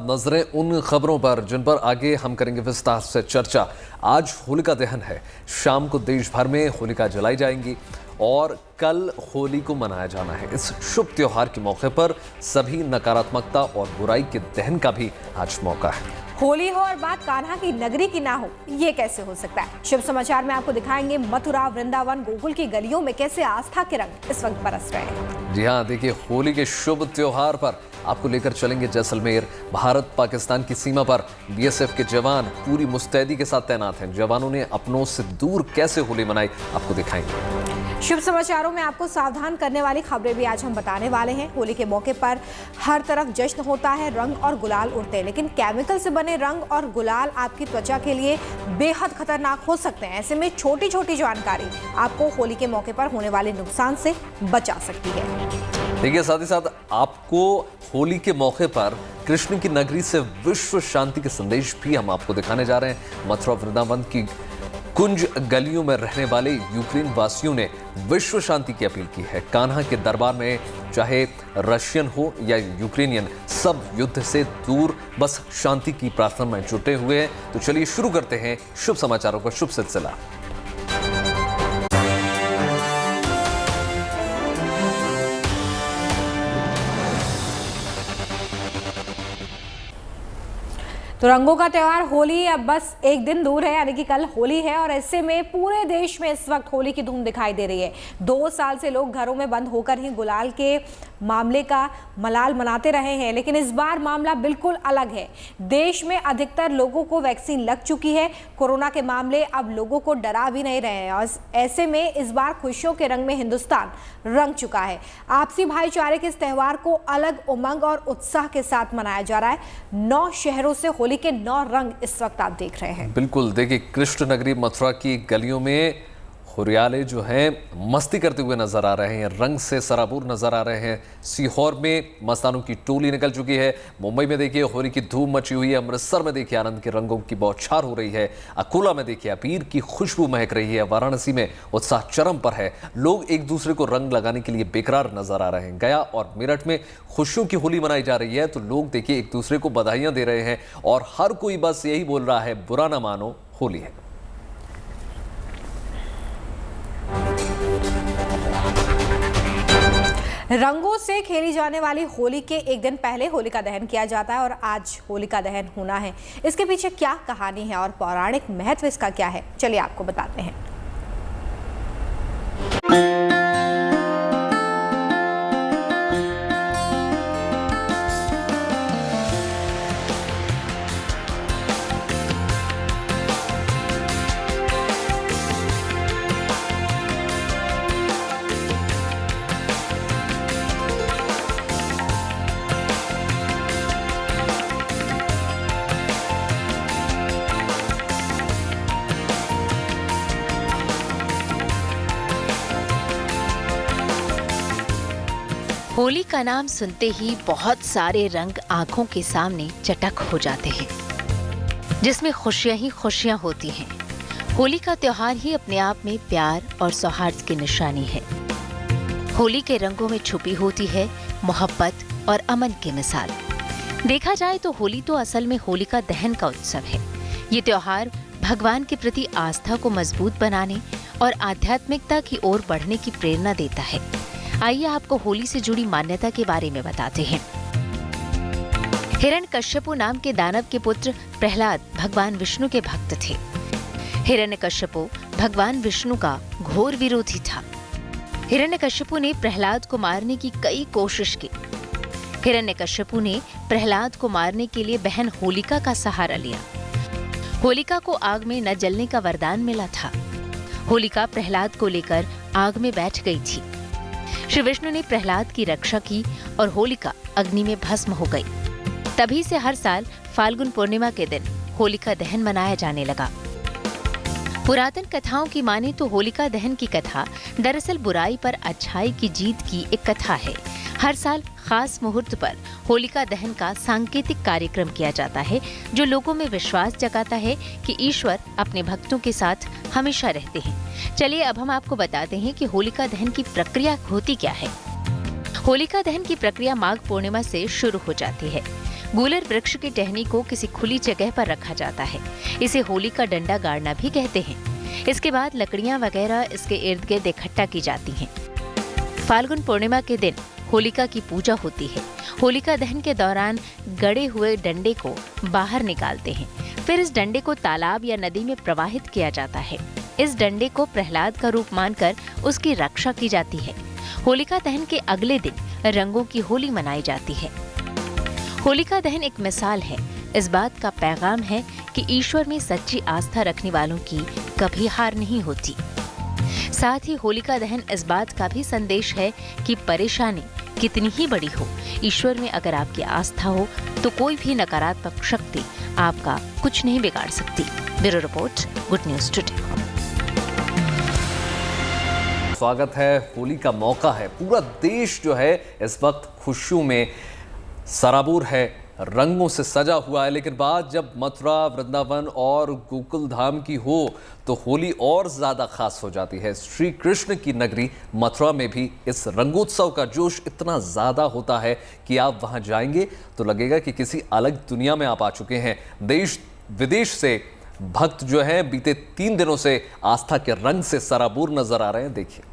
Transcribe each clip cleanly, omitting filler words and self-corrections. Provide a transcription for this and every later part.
नजरें उन खबरों पर जिन पर आगे हम करेंगे विस्तार से चर्चा। आज होलिका दहन है, शाम को देश भर में होलिका जलाई जाएंगी और कल होली को मनाया जाना है। इस शुभ त्योहार के मौके पर सभी नकारात्मकता और बुराई के दहन का भी आज मौका है। होली हो और बात कान्हा की नगरी की ना हो, ये कैसे हो सकता है? शुभ समाचार में आपको दिखाएंगे मथुरा, वृंदावन, गोकुल की गलियों में कैसे आस्था के रंग इस वक्त बरस रहे हैं। जी हाँ, देखिए, होली के शुभ त्योहार पर आपको लेकर चलेंगे जैसलमेर। भारत पाकिस्तान की सीमा पर बीएसएफ के जवान पूरी मुस्तैदी के साथ तैनात हैं। जवानों ने अपनों से दूर कैसे होली मनाई, आपको दिखाएंगे। शुभ समाचारों में आपको सावधान करने वाली खबरें भी आज हम बताने वाले हैं। होली के मौके पर हर तरफ जश्न होता है, रंग और गुलाल उड़ते हैं, लेकिन केमिकल से बने रंग और गुलाल आपकी त्वचा के लिए बेहद खतरनाक हो सकते हैं। ऐसे में छोटी छोटी जानकारी आपको होली के मौके पर होने वाले नुकसान से बचा सकती है। देखिए, साथ ही साथ आपको होली के मौके पर कृष्ण की नगरी से विश्व शांति के संदेश भी हम आपको दिखाने जा रहे हैं। मथुरा वृंदावन की कुंज गलियों में रहने वाले यूक्रेन वासियों ने विश्व शांति की अपील की है। कान्हा के दरबार में चाहे रशियन हो या यूक्रेनियन, सब युद्ध से दूर बस शांति की प्रार्थना में जुटे हुए हैं। तो चलिए शुरू करते हैं शुभ समाचारों का शुभ सिलसिला। तो रंगों का त्योहार होली अब बस एक दिन दूर है, यानी कि कल होली है और ऐसे में पूरे देश में इस वक्त होली की धूम दिखाई दे रही है। 2 साल से लोग घरों में बंद होकर ही गुलाल के मामले का मलाल मनाते रहे हैं, लेकिन इस बार मामला बिल्कुल अलग है। देश में अधिकतर लोगों को वैक्सीन लग चुकी है। कोरोना के मामले अब लोगों को डरा भी नहीं रहे हैं और ऐसे में इस बार खुशियों के रंग में हिंदुस्तान रंग चुका है। आपसी भाईचारे के इस त्योहार को अलग उमंग और उत्साह के साथ मनाया जा रहा है। 9 शहरों से होली के 9 रंग इस वक्त आप देख रहे हैं। बिल्कुल, देखिए, कृष्ण नगरी मथुरा की गलियों में हुरियाले जो हैं मस्ती करते हुए नजर आ रहे हैं, रंग से सराबूर नजर आ रहे हैं। सीहोर में मस्तानों की टोली निकल चुकी है। मुंबई में देखिए होली की धूम मची हुई है। अमृतसर में देखिए आनंद के रंगों की बौछार हो रही है। अकोला में देखिए अबीर की खुशबू महक रही है। वाराणसी में उत्साह चरम पर है। लोग एक दूसरे को रंग लगाने के लिए बेकरार नजर आ रहे हैं। गया और मेरठ में खुशियों की होली मनाई जा रही है, तो लोग देखिए एक दूसरे को बधाइयां दे रहे हैं और हर कोई बस यही बोल रहा है, बुरा ना मानो, होली है। रंगों से खेली जाने वाली होली के एक दिन पहले होलिका दहन किया जाता है और आज होलिका दहन होना है। इसके पीछे क्या कहानी है और पौराणिक महत्व इसका क्या है, चलिए आपको बताते हैं। होली का नाम सुनते ही बहुत सारे रंग आंखों के सामने चटक हो जाते हैं, जिसमें खुशियां ही खुशियां होती हैं। होली का त्योहार ही अपने आप में प्यार और सौहार्द की निशानी है। होली के रंगों में छुपी होती है मोहब्बत और अमन की मिसाल। देखा जाए तो होली तो असल में होलिका दहन का उत्सव है। ये त्योहार भगवान के प्रति आस्था को मजबूत बनाने और आध्यात्मिकता की ओर बढ़ने की प्रेरणा देता है। आइए आपको होली से जुड़ी मान्यता के बारे में बताते हैं। हिरण्यकश्यपु नाम के दानव के पुत्र प्रहलाद भगवान विष्णु के भक्त थे। हिरण्यकश्यपु भगवान विष्णु का घोर विरोधी था। हिरण्यकश्यपु ने प्रहलाद को मारने की कई कोशिश की। हिरण्यकश्यपु ने प्रहलाद को मारने के लिए बहन होलिका का सहारा लिया। होलिका को आग में न जलने का वरदान मिला था। होलिका प्रहलाद को लेकर आग में बैठ गई थी। श्री विष्णु ने प्रहलाद की रक्षा की और होलिका अग्नि में भस्म हो गई। तभी से हर साल फाल्गुन पूर्णिमा के दिन होलिका दहन मनाया जाने लगा। पुरातन कथाओं की माने तो होलिका दहन की कथा दरअसल बुराई पर अच्छाई की जीत की एक कथा है। हर साल खास मुहूर्त पर होलिका दहन का सांकेतिक कार्यक्रम किया जाता है, जो लोगों में विश्वास जगाता है कि ईश्वर अपने भक्तों के साथ हमेशा रहते हैं। चलिए अब हम आपको बताते हैं कि होलिका दहन की प्रक्रिया होती क्या है। होलिका दहन की प्रक्रिया माघ पूर्णिमा से शुरू हो जाती है। गूलर वृक्ष की टहनी को किसी खुली जगह पर रखा जाता है। इसे होली का डंडा गाड़ना भी कहते हैं। इसके बाद लकड़ियां वगैरह इसके इर्द गिर्द इकट्ठा की जाती हैं। फाल्गुन पूर्णिमा के दिन होलिका की पूजा होती है। होलिका दहन के दौरान गड़े हुए डंडे को बाहर निकालते हैं। फिर इस डंडे को तालाब या नदी में प्रवाहित किया जाता है। इस डंडे को प्रहलाद का रूप मानकर उसकी रक्षा की जाती है। होलिका दहन के अगले दिन रंगों की होली मनाई जाती है। होलिका दहन एक मिसाल है। इस बात का पैगाम है कि ईश्वर में सच्ची आस्था रखने वालों की कभी हार नहीं होती। साथ ही होलिका दहन इस बात का भी संदेश है कि परेशानी कितनी ही बड़ी हो, ईश्वर में अगर आपकी आस्था हो तो कोई भी नकारात्मक शक्ति आपका कुछ नहीं बिगाड़ सकती। Bureau report, good news today. स्वागत है। होली का मौका है। पूरा देश जो है इस वक्त खुशियों में सराबूर है, रंगों से सजा हुआ है। लेकिन बात जब मथुरा, वृंदावन और गोकुल धाम की हो तो होली और ज्यादा खास हो जाती है। श्री कृष्ण की नगरी मथुरा में भी इस रंगोत्सव का जोश इतना ज्यादा होता है कि आप वहां जाएंगे तो लगेगा कि किसी अलग दुनिया में आप आ चुके हैं। देश विदेश से भक्त जो हैं बीते 3 दिनों से आस्था के रंग से सराबूर नजर आ रहे हैं। देखिए,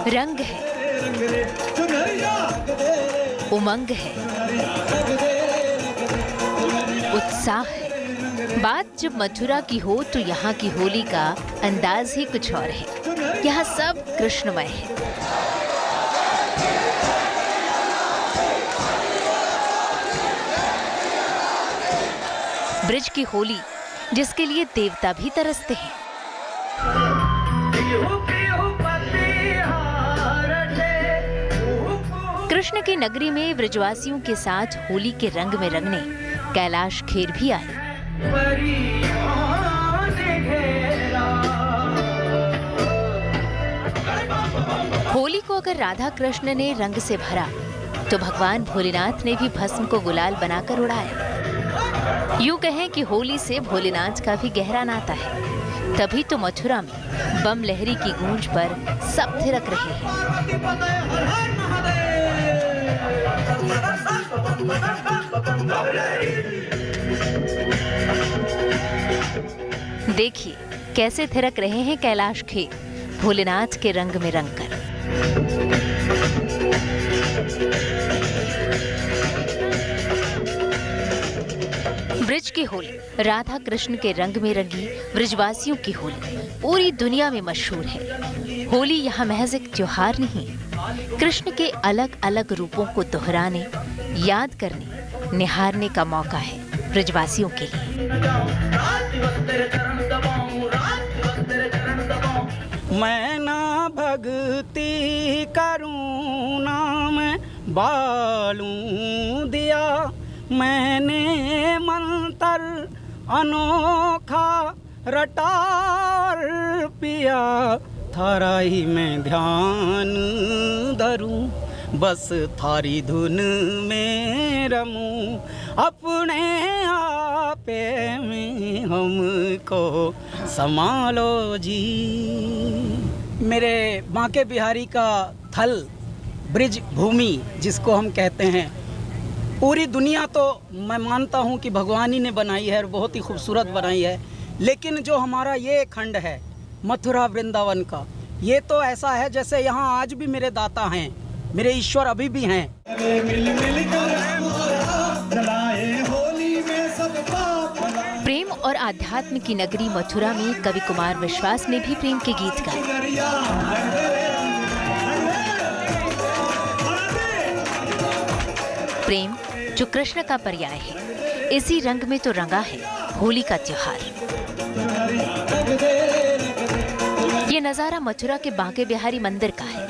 रंग है, उमंग है, उत्साह है। बात जब मथुरा की हो तो यहाँ की होली का अंदाज ही कुछ और है। यहाँ सब कृष्णमय है। ब्रिज की होली जिसके लिए देवता भी तरसते हैं। कृष्ण की नगरी में ब्रजवासियों के साथ होली के रंग में रंगने कैलाश खेर भी आए। होली को अगर राधा कृष्ण ने रंग से भरा तो भगवान भोलेनाथ ने भी भस्म को गुलाल बनाकर उड़ाया। यूं कहें कि होली से भोलेनाथ का भी गहरा नाता है। तभी तो मथुरा में बम लहरी की गूंज पर सब थिरक रहे हैं। देखिए कैसे थिरक रहे हैं कैलाश खेर भोलेनाथ के रंग में रंगकर। ब्रिज की होली राधा कृष्ण के रंग में रंगी ब्रिजवासियों की होली पूरी दुनिया में मशहूर है। होली यहाँ महज एक त्योहार नहीं, कृष्ण के अलग अलग रूपों को दोहराने, याद करने, निहारने का मौका है ब्रिजवासियों के लिए। मैं ना भक्ति करूँ ना मैं बालूं दिया, मैंने मंत्र अनोखा रटार पिया, थारा ही मैं ध्यान धरूं, बस थारी धुन में रमूं, अपने आपे में हमको संभालो जी। मेरे बांके बिहारी का थल ब्रिज भूमि जिसको हम कहते हैं, पूरी दुनिया तो मैं मानता हूँ कि भगवान ही ने बनाई है और बहुत ही खूबसूरत बनाई है, लेकिन जो हमारा ये खंड है मथुरा वृंदावन का, ये तो ऐसा है जैसे यहाँ आज भी मेरे दाता हैं, मेरे ईश्वर अभी भी हैं। प्रेम और आध्यात्म की नगरी मथुरा में कवि कुमार विश्वास ने भी प्रेम के गीत गाए। प्रेम जो कृष्ण का पर्याय है, इसी रंग में तो रंगा है होली का त्योहार। ये नजारा मथुरा के बांके बिहारी मंदिर का है।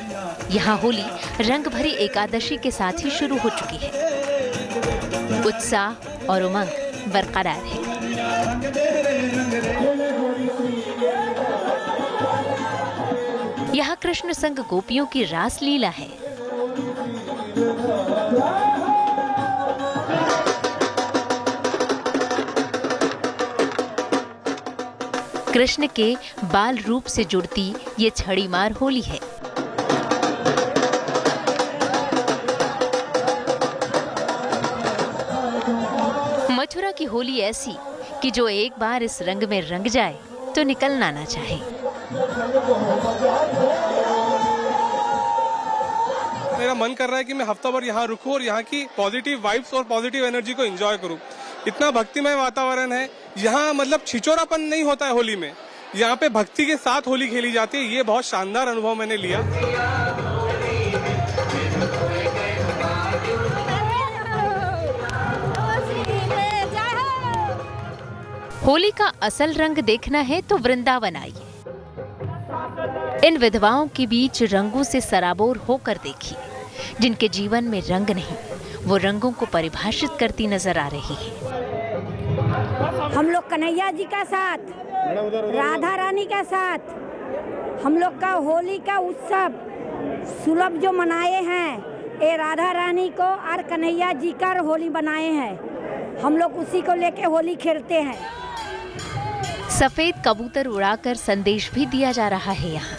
यहाँ होली रंग भरी एकादशी के साथ ही शुरू हो चुकी है। उत्साह और उमंग बरकरार है। यहाँ कृष्ण संग गोपियों की रास लीला है। कृष्ण के बाल रूप से जुड़ती ये छड़ी मार होली है। मथुरा की होली ऐसी कि जो एक बार इस रंग में रंग जाए तो निकलना ना चाहे। मेरा मन कर रहा है कि मैं हफ्ता भर यहाँ रुकूं और यहाँ की पॉजिटिव वाइब्स और पॉजिटिव एनर्जी को एंजॉय करूं। इतना भक्तिमय वातावरण है यहाँ, मतलब छिचोरापन नहीं होता है होली में। यहाँ पे भक्ति के साथ होली खेली जाती है। ये बहुत शानदार अनुभव मैंने लिया। होली का असल रंग देखना है तो वृंदावन आइए। इन विधवाओं के बीच रंगों से सराबोर होकर देखिए। जिनके जीवन में रंग नहीं, वो रंगों को परिभाषित करती नजर आ रही है। हम लोग कन्हैया जी का साथ, राधा रानी का साथ, हम लोग का होली का उत्सव सुलभ जो मनाए हैं, ये राधा रानी को और कन्हैया जी का होली बनाए हैं। हम लोग उसी को लेके होली खेलते हैं। सफेद कबूतर उड़ाकर संदेश भी दिया जा रहा है यहाँ।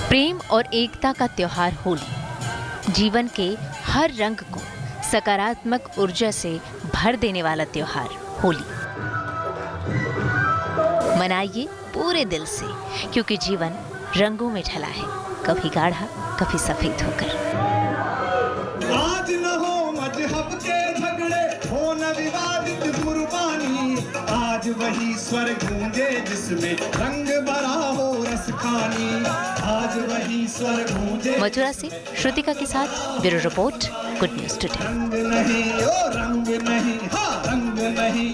प्रेम और एकता का त्योहार होली जीवन के हर रंग को सकारात्मक ऊर्जा से भर देने वाला त्योहार होली। मनाइए पूरे दिल से, क्योंकि जीवन रंगों में ढला है, कभी गाढ़ा कभी सफेद होकर। आज न हो मजहब के झगड़े, हो न विवादित कुर्बानी, आज वही स्वर गूंजे जिसमें रंग भरा हो रस खानी, आज वही स्वर गूंजे। मथुरा से श्रुतिका के साथ bureau report, good news today. रंग नहीं ओ रंग नहीं, हाँ रंग नहीं।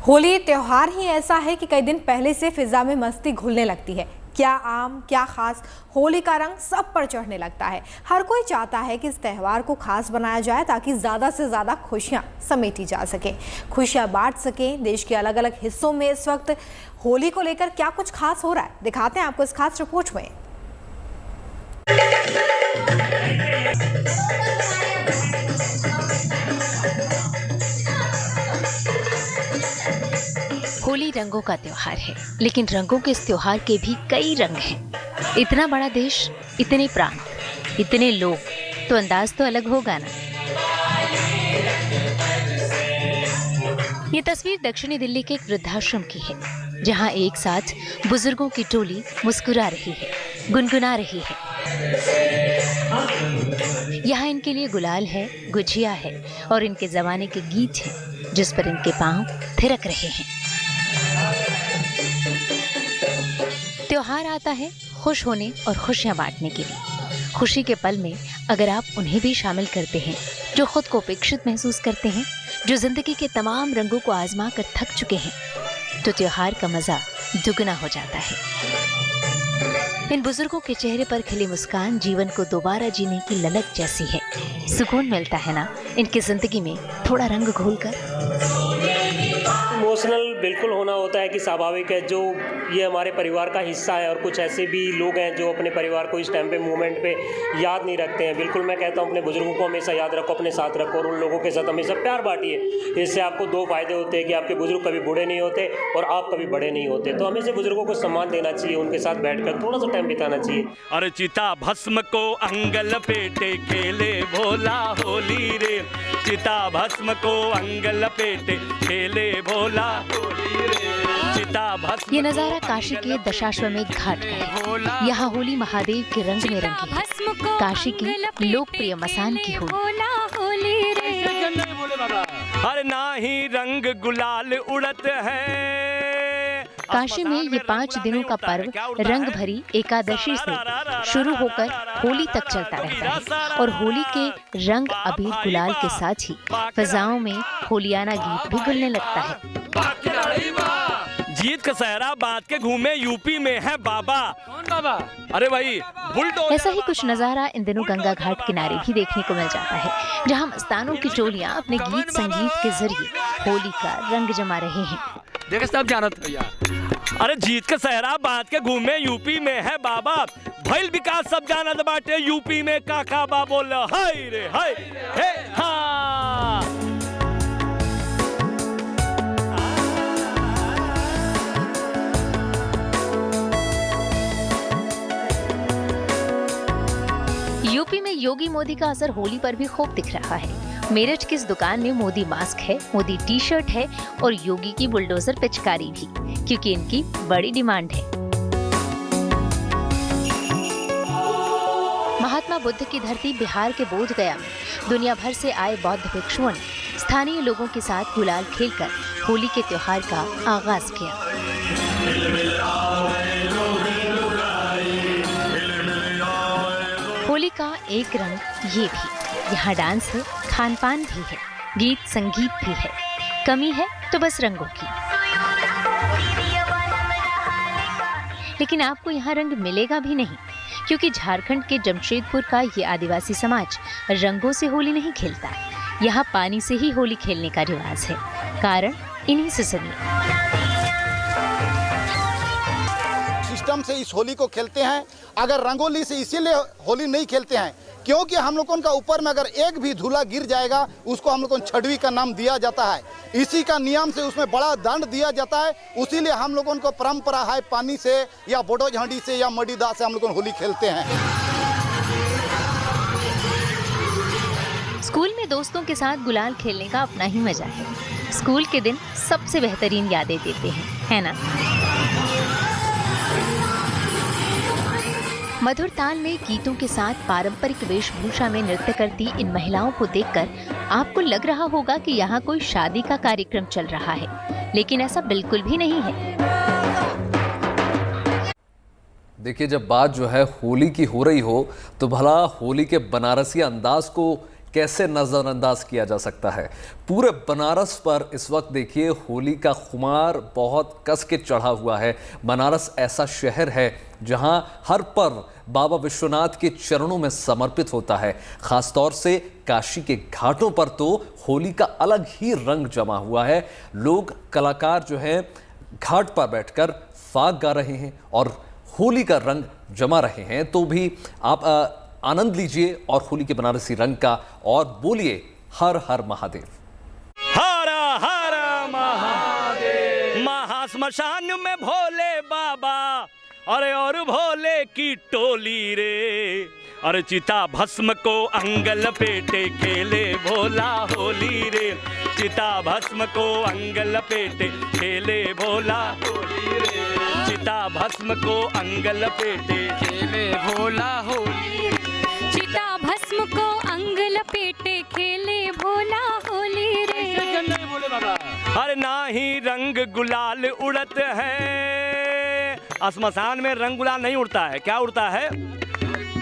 होली त्योहार ही ऐसा है कि कई दिन पहले से फिजा में मस्ती घुलने लगती है। क्या आम क्या खास, होली का रंग सब पर चढ़ने लगता है। हर कोई चाहता है कि इस त्यौहार को खास बनाया जाए ताकि ज़्यादा से ज़्यादा खुशियाँ समेटी जा सके, खुशियाँ बांट सकें। देश के अलग अलग हिस्सों में इस वक्त होली को लेकर क्या कुछ खास हो रहा है, दिखाते हैं आपको इस खास रिपोर्ट में। होली रंगों का त्योहार है, लेकिन रंगों के इस त्योहार के भी कई रंग हैं। इतना बड़ा देश, इतने प्रांत, इतने लोग, तो अंदाज तो अलग होगा ना। ये तस्वीर दक्षिणी दिल्ली के एक वृद्धाश्रम की है, जहां एक साथ बुजुर्गों की टोली मुस्कुरा रही है, गुनगुना रही है। यहाँ इनके लिए गुलाल है, गुजिया है और इनके जमाने के गीत हैं, जिस पर इनके पांव थिरक रहे हैं। त्योहार आता है खुश होने और खुशियां बांटने के लिए। खुशी के पल में अगर आप उन्हें भी शामिल करते हैं जो खुद को उपेक्षित महसूस करते हैं, जो जिंदगी के तमाम रंगों को आजमा कर थक चुके हैं, तो त्योहार का मजा दुगना हो जाता है। इन बुजुर्गों के चेहरे पर खिली मुस्कान जीवन को दोबारा जीने की ललक जैसी है। सुकून मिलता है ना इनकी जिंदगी में थोड़ा रंग घोलकर। इमोशनल बिल्कुल होना होता है कि स्वाभाविक है, जो ये हमारे परिवार का हिस्सा है और कुछ ऐसे भी लोग हैं जो अपने परिवार को इस टाइम पे मोमेंट पे याद नहीं रखते हैं। बिल्कुल मैं कहता हूँ अपने बुजुर्गों को हमेशा याद रखो, अपने साथ रखो और उन लोगों के साथ हमेशा प्यार बांटिए। इससे आपको दो फायदे होते हैं कि आपके बुजुर्ग कभी बूढ़े नहीं होते और आप कभी बड़े नहीं होते। तो हमेशा बुजुर्गों को सम्मान देना चाहिए, उनके साथ बैठकर थोड़ा सा टाइम बिताना चाहिए। और चिता भस्म को अंगल पेटे खेले भोला होली रे, चिता भस्म को अंगल पेटे खेले भोला होली रे, चिता भस्म। ये नजारा काशी के दशाश्वमेध घाट का है। यहाँ होली महादेव के रंग में रंगी है। काशी की लोकप्रिय मसान की होली। अरे ना ही रंग गुलाल उड़त है। काशी में ये 5 दिनों का पर्व रंग भरी एकादशी से शुरू होकर होली तक चलता रहता है और होली के रंग अबीर गुलाल के साथ ही फिजाओं में होलियाना गीत भी गुलने लगता है। जीत का सहरा बांध के घूमे यूपी में है बाबा। कौन बाबा? अरे भाई बुलडोजर। ऐसा ही कुछ नजारा इन दिनों गंगा घाट किनारे भी देखने को मिल जाता है, जहां मस्तानों की टोलियां अपने गीत संगीत के जरिए होली का रंग जमा रहे हैं। देखे सब जानत भैया। अरे जीत का सहरा बांध के घूमे यूपी में है बाबा, भइल विकास सब जानत बाटे यूपी में काका बा बोल हाय रे हाय हे हाँ। योगी मोदी का असर होली पर भी खूब दिख रहा है। मेरठ की इस दुकान में मोदी मास्क है, मोदी टी शर्ट है और योगी की बुलडोजर पिचकारी भी, क्योंकि इनकी बड़ी डिमांड है। महात्मा बुद्ध की धरती बिहार के बोधगया में दुनिया भर से आए बौद्ध भिक्षुओं ने स्थानीय लोगों के साथ गुलाल खेलकर होली के त्योहार का आगाज किया। होली का एक रंग ये भी, यहाँ डांस है, खान पान भी है, गीत संगीत भी है, कमी है तो बस रंगों की। लेकिन आपको यहाँ रंग मिलेगा भी नहीं, क्योंकि झारखंड के जमशेदपुर का ये आदिवासी समाज रंगों से होली नहीं खेलता। यहाँ पानी से ही होली खेलने का रिवाज है। कारण इन्हीं से सुनिए। सिस्टम से इस होली को खेलते हैं। अगर रंगोली से इसीलिए होली नहीं खेलते हैं क्योंकि हम लोगों का ऊपर में अगर एक भी धूला गिर जाएगा उसको हम लोगों को छड़वी का नाम दिया जाता है। इसी का नियम से उसमें बड़ा दंड दिया जाता है। उसीलिए हम लोगों को परंपरा है पानी से या बोडो झाड़ी से या मडीदा से हम लोग होली खेलते हैं। स्कूल में दोस्तों के साथ गुलाल खेलने का अपना ही मजा है। स्कूल के दिन सबसे बेहतरीन यादें देते हैं, है ना? मधुर ताल में गीतों के साथ पारंपरिक वेशभूषा में नृत्य करती इन महिलाओं को देखकर आपको लग रहा होगा कि यहाँ कोई शादी का कार्यक्रम चल रहा है, लेकिन ऐसा बिल्कुल भी नहीं है। देखिए, जब बात जो है होली की हो रही हो तो भला होली के बनारसी अंदाज को कैसे नज़रअंदाज किया जा सकता है। पूरे बनारस पर इस वक्त देखिए होली का खुमार बहुत कस के चढ़ा हुआ है। बनारस ऐसा शहर है जहां हर पर्व बाबा विश्वनाथ के चरणों में समर्पित होता है। खासतौर से काशी के घाटों पर तो होली का अलग ही रंग जमा हुआ है। लोग, कलाकार जो हैं घाट पर बैठकर फाग गा रहे हैं और होली का रंग जमा रहे हैं। तो भी आप आनंद लीजिए और होली के बनारसी रंग का और बोलिए हर हर महादेव। हर हर महादेव। महाश्मशान में भोले बाबा, अरे और भोले की टोली रे, अरे चिता भस्म को अंग लपेटे खेले भोला होली रे। चिता भस्म को अंग लपेटे खेले भोला होली रे। चिता भस्म को अंग लपेटे खेले भोला होली। चिता भस्म को अंग लपेटे खेले भोला होली रे। अरे ना ही रंग गुलाल उड़त है, श्मशान में रंग गुलाल नहीं उड़ता है। क्या उड़ता है?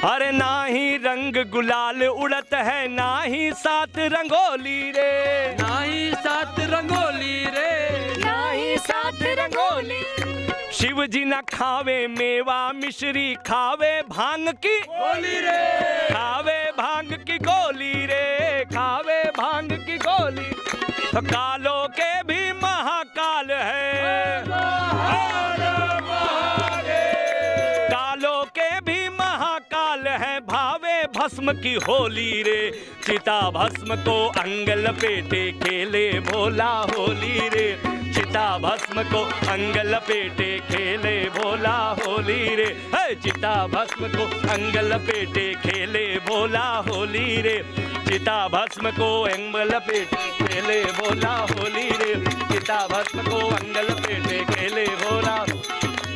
अरे ना ही रंग गुलाल उड़त है, ना ही सात रंगोली रे, ना ही सात रंगोली रे, ना ही सात रंगोली। शिव जी न खावे मेवा मिश्री, खावे भांग की गोली रे, खावे भांग की गोली रे, खावे भांग की गोली। तो कालों के भी महाकाल है, कालों के भी महाकाल है, भावे भस्म की होली रे। चिता भस्म को अंग लपेटे खेले भोला होली रे। चिता भस्म को अंग लपेटे खेले भोला होली रे। चिता भस्म को अंग लपेटे खेले भोला होली रे। चिता भस्म को अंग लपेटे खेले भोला होली रे। चिता भस्म को अंग लपेटे खेले भोला।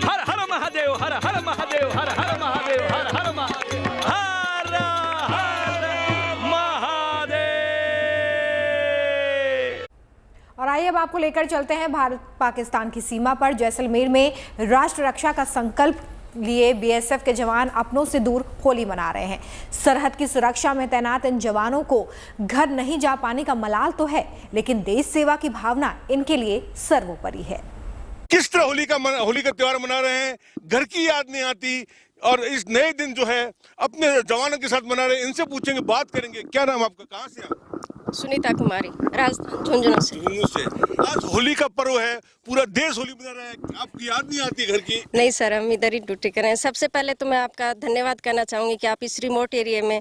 हर हर महादेव, हर हर महादेव, हर हर महादेव, हर हर महादेव, हर हर महादेव। और आइए अब आपको लेकर चलते हैं भारत पाकिस्तान की सीमा पर। जैसलमेर में राष्ट्र रक्षा का संकल्प लिए बीएसएफ के जवान अपनों से दूर होली मना रहे हैं। सरहद की सुरक्षा में तैनात इन जवानों को घर नहीं जा पाने का मलाल तो है, लेकिन देश सेवा की भावना इनके लिए सर्वोपरि है। किस तरह होली का त्योहार मना रहे हैं, घर की याद नहीं आती और इस नए दिन जो है अपने जवानों के साथ मना रहे हैं। इनसे पूछेंगे, बात करेंगे। क्या नाम आपका, कहाँ से आप? सुनीता कुमारी, राजस्थान, झुंझुनू से। आज होली का पर्व है, पूरा देश होली मना रहा है, आपकी याद नहीं आती घर की? नहीं सर, हम इधर ही ड्यूटी कर रहे हैं। सबसे पहले तो मैं आपका धन्यवाद करना चाहूँगी कि आप इस रिमोट एरिया में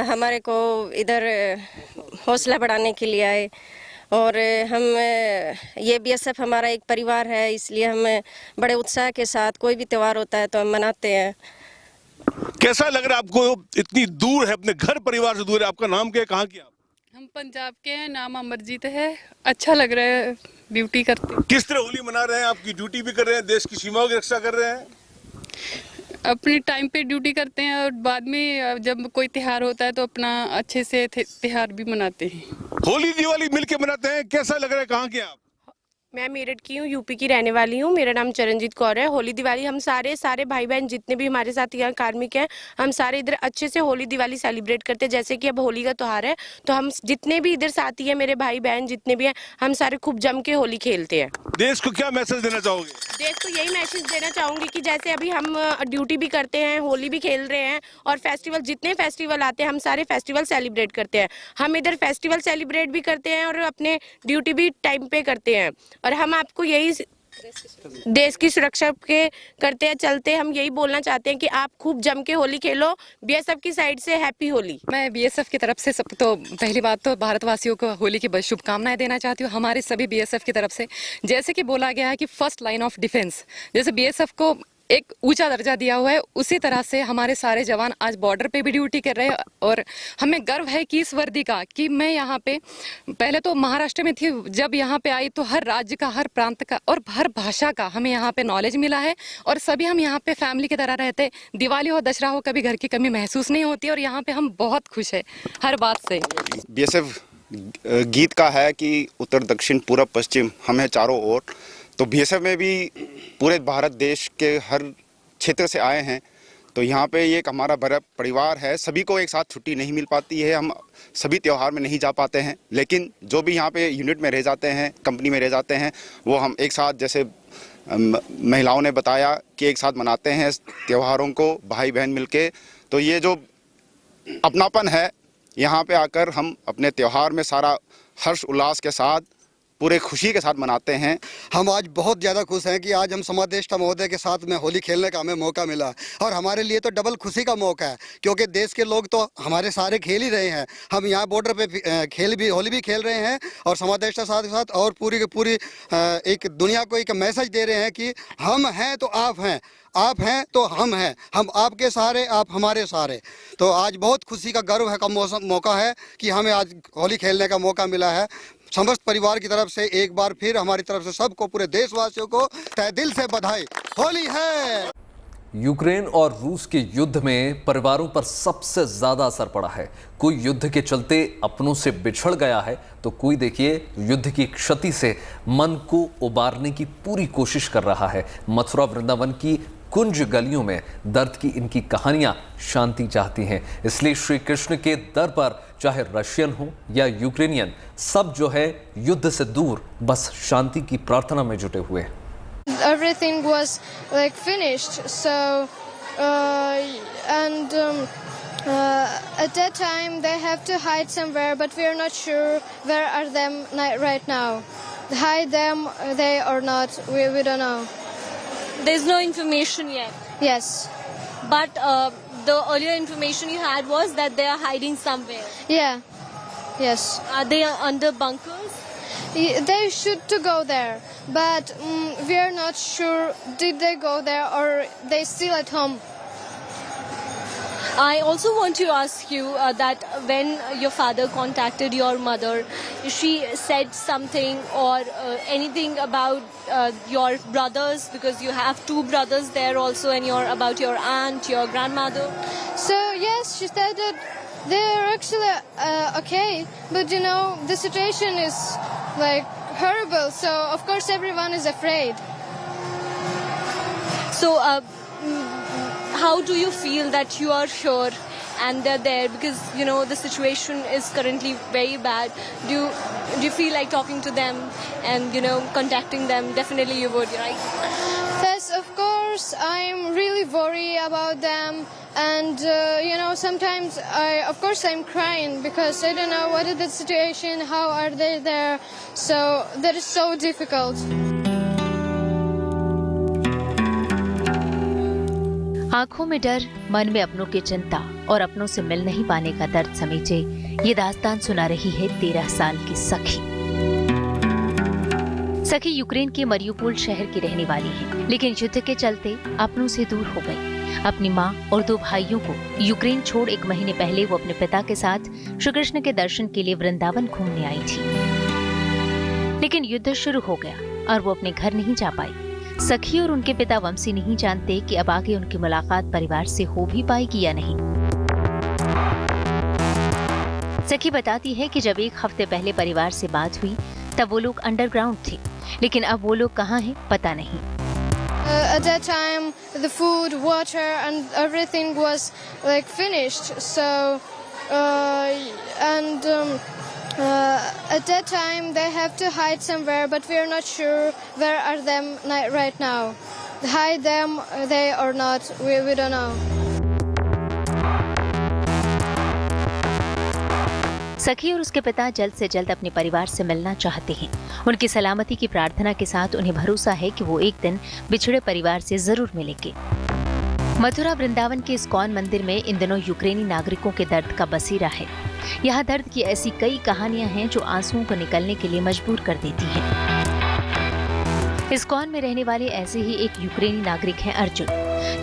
हमारे को इधर हौसला बढ़ाने के लिए आए। और हम ये बीएसएफ हमारा एक परिवार है, इसलिए हम बड़े उत्साह के साथ कोई भी त्यौहार होता है तो हम मनाते हैं। कैसा लग रहा है आपको? इतनी दूर है, अपने घर परिवार से दूर है। आपका नाम क्या है, कहाँ की आप? हम पंजाब के हैं, नाम अमरजीत है। अच्छा लग रहा है, ड्यूटी करते हैं। किस तरह होली मना रहे हैं? आपकी ड्यूटी भी कर रहे हैं, देश की सीमाओं की रक्षा कर रहे हैं? अपने टाइम पे ड्यूटी करते हैं और बाद में जब कोई त्योहार होता है तो अपना अच्छे से त्योहार भी मनाते हैं। होली दिवाली मिलके मनाते हैं, कैसा लग रहा है? कहाँ के आप? मैं मेरठ की हूँ, यूपी की रहने वाली हूँ। मेरा नाम चरणजीत कौर है। होली दिवाली हम सारे भाई बहन जितने भी हमारे साथ यहाँ कार्मिक हैं, हम सारे इधर अच्छे से होली दिवाली सेलिब्रेट करते हैं। जैसे कि अब होली का त्यौहार है तो हम जितने भी इधर साथी हैं, मेरे भाई बहन जितने भी हैं, हम सारे खूब जम के होली खेलते हैं। देश को क्या मैसेज देना चाहोगे? देश को यही मैसेज देना चाहूँगी कि जैसे अभी हम ड्यूटी भी करते हैं, होली भी खेल रहे हैं और फेस्टिवल, जितने फेस्टिवल आते हैं हम सारे फेस्टिवल सेलिब्रेट करते हैं। हम इधर फेस्टिवल सेलिब्रेट भी करते हैं और अपने ड्यूटी भी टाइम पे करते हैं। और हम आपको यही देश की सुरक्षा के करते हैं चलते, हम यही बोलना चाहते हैं कि आप खूब जम के होली खेलो। बीएसएफ की साइड से हैप्पी होली। मैं बीएसएफ की तरफ से सब तो पहली बात तो भारतवासियों को होली की बहुत शुभकामनाएं देना चाहती हूँ। हमारे सभी बीएसएफ की तरफ से, जैसे कि बोला गया है कि फर्स्ट लाइन ऑफ डिफेंस, जैसे बीएसएफ को एक ऊंचा दर्जा दिया हुआ है, उसी तरह से हमारे सारे जवान आज बॉर्डर पे भी ड्यूटी कर रहे हैं। और हमें गर्व है कि इस वर्दी का, कि मैं यहाँ पे पहले तो महाराष्ट्र में थी, जब यहाँ पे आई तो हर राज्य का, हर प्रांत का और हर भाषा का हमें यहाँ पे नॉलेज मिला है। और सभी हम यहाँ पे फैमिली की तरह रहते, दिवाली हो दशहरा हो, कभी घर की कमी महसूस नहीं होती। और यहाँ पे हम बहुत खुश है हर बात से। बीएसएफ गीत का है कि उत्तर दक्षिण पूर्व पश्चिम हम हैं चारों ओर। तो बीएसएफ में भी पूरे भारत देश के हर क्षेत्र से आए हैं। तो यहाँ पे ये एक हमारा बड़ा परिवार है। सभी को एक साथ छुट्टी नहीं मिल पाती है, हम सभी त्यौहार में नहीं जा पाते हैं, लेकिन जो भी यहाँ पे यूनिट में रह जाते हैं, कंपनी में रह जाते हैं, वो हम एक साथ, जैसे महिलाओं ने बताया कि एक साथ मनाते हैं त्योहारों को भाई बहन मिलके। तो ये जो अपनापन है, यहाँ पे आकर हम अपने त्यौहार में सारा हर्ष उल्लास के साथ, पूरे खुशी के साथ मनाते हैं। हम आज बहुत ज़्यादा खुश हैं कि आज हम समादेष्टा महोदय के साथ में होली खेलने का हमें मौका मिला और हमारे लिए तो डबल खुशी का मौका है, क्योंकि देश के लोग तो हमारे सारे खेल ही रहे हैं। हम यहाँ बॉर्डर पे होली भी खेल रहे हैं और समादेष्टा साथ साथ और पूरी की पूरी एक दुनिया को एक मैसेज दे रहे हैं कि हम हैं तो आप हैं, आप हैं तो हम हैं, हम आपके सहारे, आप हमारे सहारे। तो आज बहुत खुशी का गर्व है का मौका है कि हमें आज होली खेलने का मौका मिला है। समस्त परिवार की तरफ से एक बार फिर हमारी तरफ से सबको, पूरे देशवासियों को तहे दिल से बधाई। होली है। यूक्रेन और रूस के युद्ध में परिवारों पर सबसे ज्यादा असर पड़ा है। कोई युद्ध के चलते अपनों से बिछड़ गया है, तो कोई देखिए युद्ध की क्षति से मन को उबारने की पूरी कोशिश कर रहा है। मथुरा वृंदावन की कुंज गलियों में दर्द की इनकी कहानियां शांति चाहती हैं। इसलिए श्री कृष्ण के दर पर चाहे रशियन हो या यूक्रेनियन, सब जो है युद्ध से दूर बस शांति की प्रार्थना में जुटे हुए हैं। Everything was like finished, so at that time they have to hide somewhere, but we are not sure where are them right now. Hide them they or not, we don't know. There's no information yet. Yes. But the earlier information you had was that they are hiding somewhere. Yeah. Yes. Are they under bunkers? They should to go there, but we are not sure did they go there or they still at home. I also want to ask you that when your father contacted your mother, she said something or anything about your brothers, because you have two brothers there also, and about your aunt, your grandmother. So yes, she said that they are actually okay, but you know the situation is like horrible, so of course everyone is afraid. So how do you feel that you are sure and they're there, because you know the situation is currently very bad? Do you feel like talking to them and contacting them? Definitely you would, right? Yes, of course. I'm really worried about them, and sometimes I'm crying because I don't know what is the situation, how are they there, so that is so difficult. आंखों में डर, मन में अपनों की चिंता और अपनों से मिल नहीं पाने का दर्द समेटे ये दास्तान सुना रही है 13 साल की सखी। सखी यूक्रेन के मरियुपोल शहर की रहने वाली है, लेकिन युद्ध के चलते अपनों से दूर हो गई। अपनी माँ और 2 भाइयों को यूक्रेन छोड़ 1 महीने पहले वो अपने पिता के साथ श्री कृष्ण के दर्शन के लिए वृंदावन घूमने आई थी। लेकिन युद्ध शुरू हो गया और वो अपने घर नहीं जा पाई। सखी और उनके पिता वंशी नहीं जानते कि अब आगे उनकी मुलाकात परिवार से हो भी पाएगी या नहीं। सखी बताती है कि जब 1 हफ्ते पहले परिवार से बात हुई तब वो लोग अंडरग्राउंड थे, लेकिन अब वो लोग कहाँ हैं पता नहीं। At that time, the food, water, and everything was like finished. So, at that time they have to hide somewhere, but we are not sure where are them right now. Hide them, they or not, we don't know. सखी और उसके पिता जल्द से जल्द अपने परिवार से मिलना चाहते हैं। उनकी सलामती की प्रार्थना के साथ उन्हें भरोसा है कि वो एक दिन बिछड़े परिवार से जरूर मिलेंगे। मथुरा वृंदावन के इस्कॉन मंदिर में इन दिनों यूक्रेनी नागरिकों के दर्द का बसेरा है। यहाँ दर्द की ऐसी कई कहानियां हैं जो आंसुओं को निकलने के लिए मजबूर कर देती हैं। इस्कॉन में रहने वाले ऐसे ही एक यूक्रेनी नागरिक हैं अर्जुन।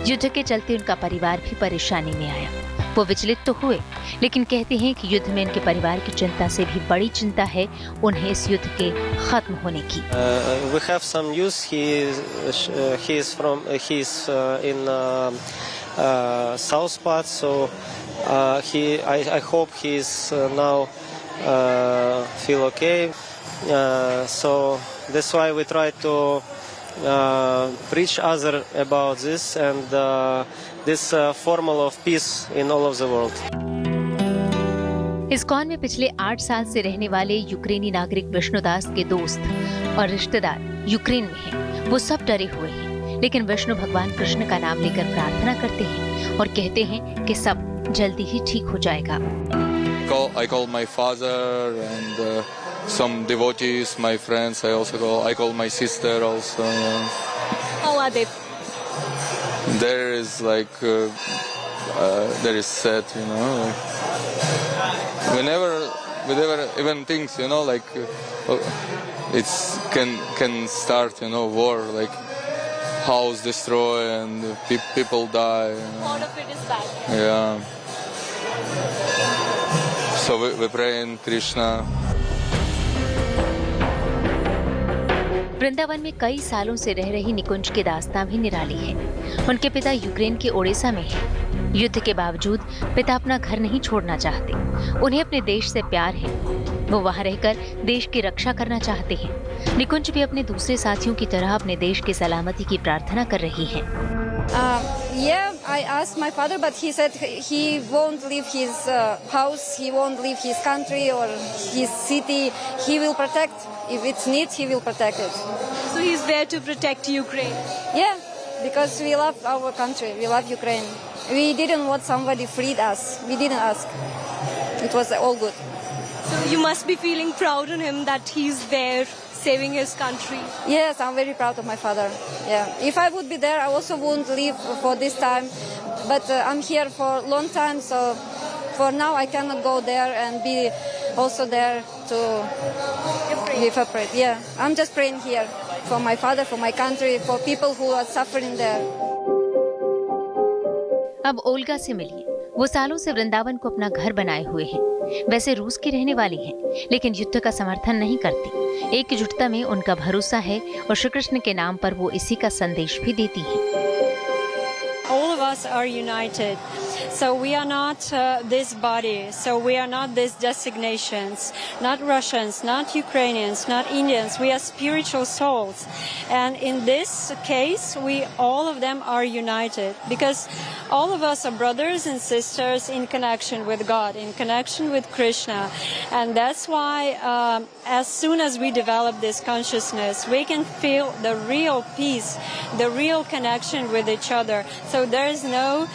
युद्ध के चलते उनका परिवार भी परेशानी में आया। वो विचलित तो हुए, लेकिन कहते हैं कि युद्ध में उनके परिवार की चिंता से भी बड़ी चिंता है उन्हें इस युद्ध के खत्म होने की। We have some news. He is in south part, so I hope he is now feel okay. So that's why we try to preach other about this and this formula of peace in all of the world. ISKCON में पिछले 8 साल से रहने वाले यूक्रेनी नागरिक विष्णुदास के दोस्त और रिश्तेदार यूक्रेन में हैं। वो सब डरे हुए हैं, लेकिन विष्णु भगवान कृष्ण का नाम लेकर प्रार्थना करते हैं और कहते हैं कि सब जल्दी ही ठीक हो जाएगा। I call my father and some devotees, my friends. I call my sister also. How are they? There is there is sad, you know. Whenever even things, you know, like it's can start, you know, war, like house destroy and people die. You know. All of it is bad. Yeah. So we pray in Krishna. Vrindavan में कई सालों से रह रही निकुंज की दास्तां भी निराली है। उनके पिता यूक्रेन के ओडिशा में हैं। युद्ध के बावजूद पिता अपना घर नहीं छोड़ना चाहते। उन्हें अपने देश से प्यार है। वो वहाँ रहकर देश की रक्षा करना चाहते हैं। निकुंज भी अपने दूसरे साथियों की तरह अपने देश की सलामती की प्रार्थना कर रही हैं। Yeah, I asked my father, but he said he won't leave his house, he won't leave his country or his city. He will protect. If it's needs, he will protect it. So he's there to protect Ukraine? Yeah, because we love our country, we love Ukraine. We didn't want somebody freed us. We didn't ask. It was all good. So you must be feeling proud on him that he's there saving his country. Yes, I'm very proud of my father. Yeah, if I would be there, I also wouldn't leave for this time. But I'm here for a long time, so for now I cannot go there and be also there to be afraid. Yeah, I'm just praying here for my father, for my country, for people who are suffering there. अब Olga से मिलिए। वो सालों से वृंदावन को अपना घर बनाए हुए हैं। वैसे रूस की रहने वाली हैं, लेकिन युद्ध का समर्थन नहीं करती। एकजुटता में उनका भरोसा है और श्री कृष्ण के नाम पर वो इसी का संदेश भी देती हैं। All of us are united. So we are not this body, so we are not these designations, not Russians, not Ukrainians, not Indians. We are spiritual souls. And in this case, all of them are united because all of us are brothers and sisters in connection with God, in connection with Krishna. And that's why as soon as we develop this consciousness, we can feel the real peace, the real connection with each other. So there is no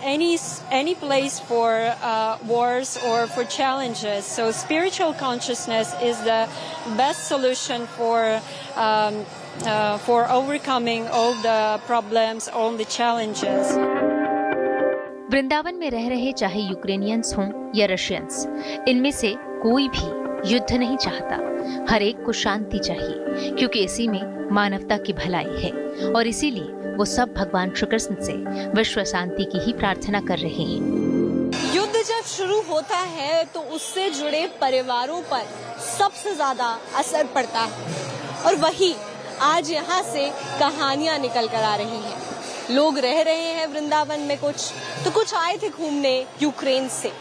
any place for wars or for challenges. So spiritual consciousness is the best solution for overcoming all the problems, all the challenges. Vrindavan में रह रहे चाहे Ukrainians हों या Russians, इनमें से कोई भी युद्ध नहीं चाहता। हर एक को शांति चाहिए, क्योंकि इसी में मानवता की भलाई है और इसीलिए वो सब भगवान श्री कृष्ण से विश्व शांति की ही प्रार्थना कर रहे हैं। युद्ध जब शुरू होता है तो उससे जुड़े परिवारों पर सबसे ज्यादा असर पड़ता है और वही आज यहाँ से कहानियां निकल कर आ रही हैं। लोग रह रहे हैं वृंदावन में कुछ आए थे घूमने यूक्रेन से,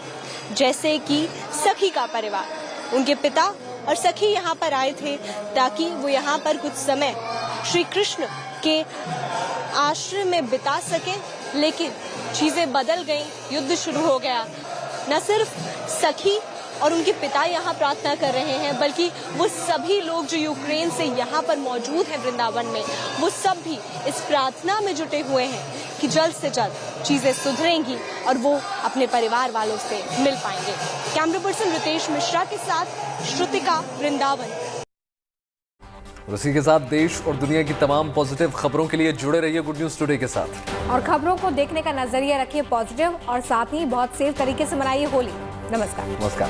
जैसे कि सखी का परिवार। उनके पिता और सखी यहाँ पर आए थे ताकि वो यहाँ पर कुछ समय श्री कृष्ण के आश्रम में बिता सकें, लेकिन चीजें बदल गईं, युद्ध शुरू हो गया। न सिर्फ सखी और उनके पिता यहाँ प्रार्थना कर रहे हैं, बल्कि वो सभी लोग जो यूक्रेन से यहाँ पर मौजूद हैं वृंदावन में, वो सब भी इस प्रार्थना में जुटे हुए हैं कि जल्द से जल्द चीजें सुधरेंगी और वो अपने परिवार वालों से मिल पाएंगे। कैमरा पर्सन रितेश मिश्रा के साथ श्रुतिका, वृंदावन। इसी के साथ देश और दुनिया की तमाम पॉजिटिव खबरों के लिए जुड़े रहिए गुड न्यूज टुडे के साथ और खबरों को देखने का नजरिया रखिए पॉजिटिव और साथ ही बहुत सेफ तरीके से मनाइए होली। नमस्कार। नमस्कार।